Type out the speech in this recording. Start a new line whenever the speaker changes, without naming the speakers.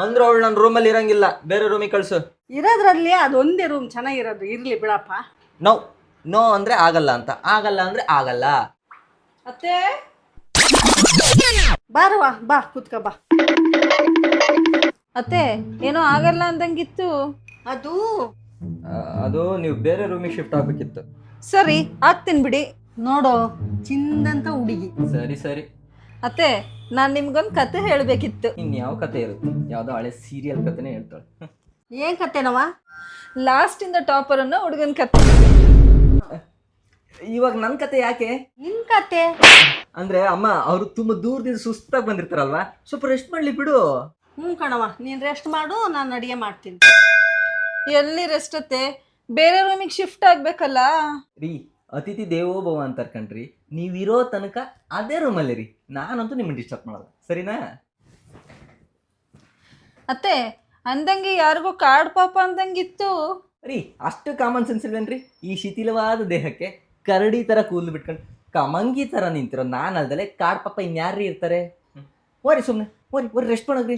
ಅಂದ್ರೆ ಅವಳು ನನ್ನ ರೂಮಲ್ಲಿ ಇರಂಗಿಲ್ಲ, ಬೇರೆ ರೂಮಿಗೆ ಕಳ್ಸು.
ಇರೋದ್ರಲ್ಲಿ ಅದೊಂದೇ ರೂಮ್ ಚೆನ್ನಾಗಿರೋದು, ಇರ್ಲಿ ಬಿಡಪ್ಪ.
ನೋ ನೋ ಅಂದ್ರೆ ಆಗಲ್ಲ ಅಂತ, ಆಗಲ್ಲ ಅಂದ್ರೆ ಆಗಲ್ಲ.
ಅತ್ತೆ
ಬಾರವಾ, ಬಾ ಕೂತ್ಕ ಬಾ.
ಅತ್ತೆ ಏನೋ ಆಗಲ್ಲ ಅಂದಂಗಿತ್ತು.
ಅದು
ಅದು ನೀವು ಬೇರೆ ರೂಮಿಗೆ ಶಿಫ್ಟ್ ಆಗ್ಬೇಕಿತ್ತು.
ಸರಿ ಆಗ್ತೀನಿ ಬಿಡಿ.
ನೋಡೋ, ಚಿಂದಂತ ಹುಡುಗಿ.
ಸರಿ ಸರಿ.
ಅತ್ತೆ ನಾನು ನಿಮ್ಗೊಂದು ಕತೆ ಹೇಳಬೇಕಿತ್ತು.
ಇನ್ಯಾವ ಕತೆ ಇರುತ್ತೆ? ಯಾವುದೋ ಹಳೆ ಸೀರಿಯಲ್ ಕತೆನೇ ಹೇಳ್ತಾಳೆ.
ಏನ್ ಕತೆನವ?
ಲಾಸ್ಟ್ ಇಂದ ಟಾಪರ್ ಅನ್ನೋ ಹುಡುಗನ ಕತೆ.
ಇವಾಗ ನನ್ನ ಕತೆ ಯಾಕೆ?
ನಿನ್ ಕತೆ
ಅಂದ್ರೆ ಅಮ್ಮ ಅವರು ತುಂಬಾ ದೂರದಿಂದ ಸುಸ್ತಾಗಿ ಬಂದಿರ್ತಾರಲ್ವಾ, ಸ್ವಲ್ಪ ರೆಸ್ಟ್ ಮಾಡ್ಲಿ ಬಿಡು.
ಕಣವ, ನೀನ್ ರೆಸ್ಟ್ ಮಾಡು, ನಾನು ಅಡಿಗೆ ಮಾಡ್ತೀನಿ.
ಎಲ್ಲಿ ರೆಸ್ಟ್ ಅತ್ತೆ, ಬೇರೆ ರೂಮಿಗೆ ಶಿಫ್ಟ್ ಆಗ್ಬೇಕಲ್ಲ.
ರೀ, ಅತಿಥಿ ದೇವೋಭವ ಅಂತಾರೆ ಕಣ್ರಿ. ನೀವಿರೋ ತನಕ ಅದೇ ರೂಮಲ್ಲಿ ರೀ, ನಾನಂತೂ ನಿಮ್ಮನ್ನು ಡಿಸ್ಟರ್ಬ್ ಮಾಡೋದು, ಸರಿನಾ?
ಅತ್ತೆ ಅಂದಂಗೆ ಯಾರಿಗೋ ಕಾಡ್ ಪಾಪ ಅಂದಂಗಿತ್ತು.
ರೀ, ಅಷ್ಟು ಕಾಮನ್ ಸೆನ್ಸ್ ಇಲ್ವೇನ್ರಿ? ಈ ಶಿಥಿಲವಾದ ದೇಹಕ್ಕೆ ಕರಡಿ ಥರ ಕೂದಲು ಬಿಟ್ಕೊಂಡು ಕಮಂಗಿ ಥರ ನಿಂತಿರೋ ನಾನು ಅಲ್ದಲೆ ಕಾಡ್ ಪಾಪ ಇನ್ಯಾರ್ರಿ ಇರ್ತಾರೆ? ಓರಿ ಸುಮ್ಮನೆ ಓರಿ ರೆಸ್ಟ್ ಮಾಡೋಗ್ರಿ.